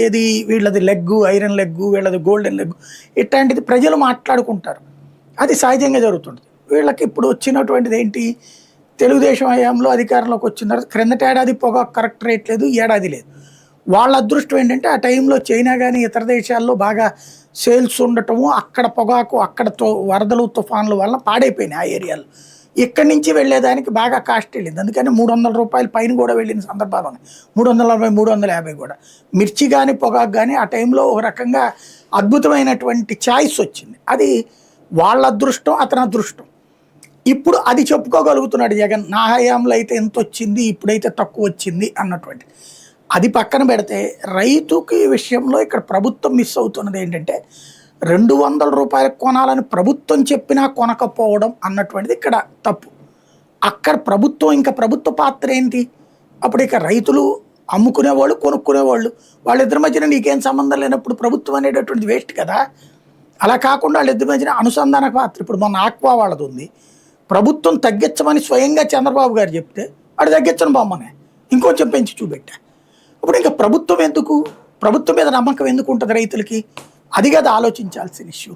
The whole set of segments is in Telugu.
ఏది వీళ్ళది లెగ్గు, ఐరన్ లెగ్గు, వీళ్ళది గోల్డెన్ లెగ్గు, ఇట్లాంటిది ప్రజలు మాట్లాడుకుంటారు. అది సహజంగా జరుగుతుంది. వీళ్ళకి ఇప్పుడు వచ్చినటువంటిది ఏంటి, తెలుగుదేశం హయాంలో అధికారంలోకి వచ్చిన తర్వాత క్రిందట ఏడాది పొగాకు కరెక్ట్ రేట్ లేదు, ఈ ఏడాది లేదు. వాళ్ళ అదృష్టం ఏంటంటే ఆ టైంలో చైనా కానీ ఇతర దేశాల్లో బాగా సేల్స్ ఉండటము, అక్కడ పొగాకు అక్కడ వరదలు తుఫాన్ల వల్ల పాడైపోయినాయి ఆ ఏరియాలో. ఇక్కడి నుంచి వెళ్ళేదానికి బాగా కాస్ట్ వెళ్ళింది. అందుకని ₹300 పైన కూడా వెళ్ళిన సందర్భాలు ఉన్నాయి. 340, 350 కూడా. మిర్చి కానీ పొగాకు కానీ ఆ టైంలో ఒక రకంగా అద్భుతమైనటువంటి ఛాయిస్ వచ్చింది. అది వాళ్ళ అదృష్టం, అతని అదృష్టం. ఇప్పుడు అది చెప్పుకోగలుగుతున్నాడు జగన్, నా హయాంలో అయితే ఎంత వచ్చింది, ఇప్పుడైతే తక్కువ వచ్చింది అన్నటువంటి. అది పక్కన పెడితే రైతుకి విషయంలో ఇక్కడ ప్రభుత్వం మిస్ అవుతున్నది ఏంటంటే, ₹200 కొనాలని ప్రభుత్వం చెప్పినా కొనకపోవడం అన్నటువంటిది ఇక్కడ తప్పు. అక్కడ ప్రభుత్వం, ఇంకా ప్రభుత్వ పాత్ర ఏంటి? అప్పుడు ఇక రైతులు అమ్ముకునేవాళ్ళు, కొనుక్కునేవాళ్ళు, వాళ్ళిద్దరి మధ్యన నీకేం సంబంధం లేనప్పుడు ప్రభుత్వం అనేటటువంటిది వేస్ట్ కదా. అలా కాకుండా వాళ్ళిద్దరి మధ్యన అనుసంధాన పాత్ర. ఇప్పుడు మొన్న ఆక్వా వాళ్ళది ఉంది, ప్రభుత్వం తగ్గించమని స్వయంగా చంద్రబాబు గారు చెప్తే వాడు తగ్గించను బొమ్మనే ఇంకొంచెం పెంచి చూపెట్టా. ఇప్పుడు ఇంకా ప్రభుత్వం ఎందుకు, ప్రభుత్వం మీద నమ్మకం ఎందుకు ఉంటుంది రైతులకి? అది కదా ఆలోచించాల్సిన ఇష్యూ.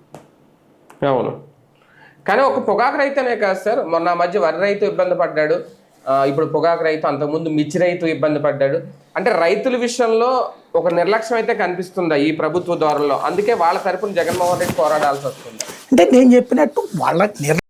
అవును, కానీ ఒక పొగాకు రైతునే కాదు సార్, మొన్న మధ్య వరి రైతు ఇబ్బంది పడ్డాడు, ఇప్పుడు పొగాకు రైతు, అంతకుముందు మిర్చి రైతు ఇబ్బంది పడ్డాడు. అంటే రైతుల విషయంలో ఒక నిర్లక్ష్యం అయితే కనిపిస్తుందా ఈ ప్రభుత్వ ధోరణిలో? అందుకే వాళ్ళ తరపున జగన్మోహన్ రెడ్డి పోరాడాల్సి వస్తుంది. అంటే నేను చెప్పినట్టు వాళ్ళ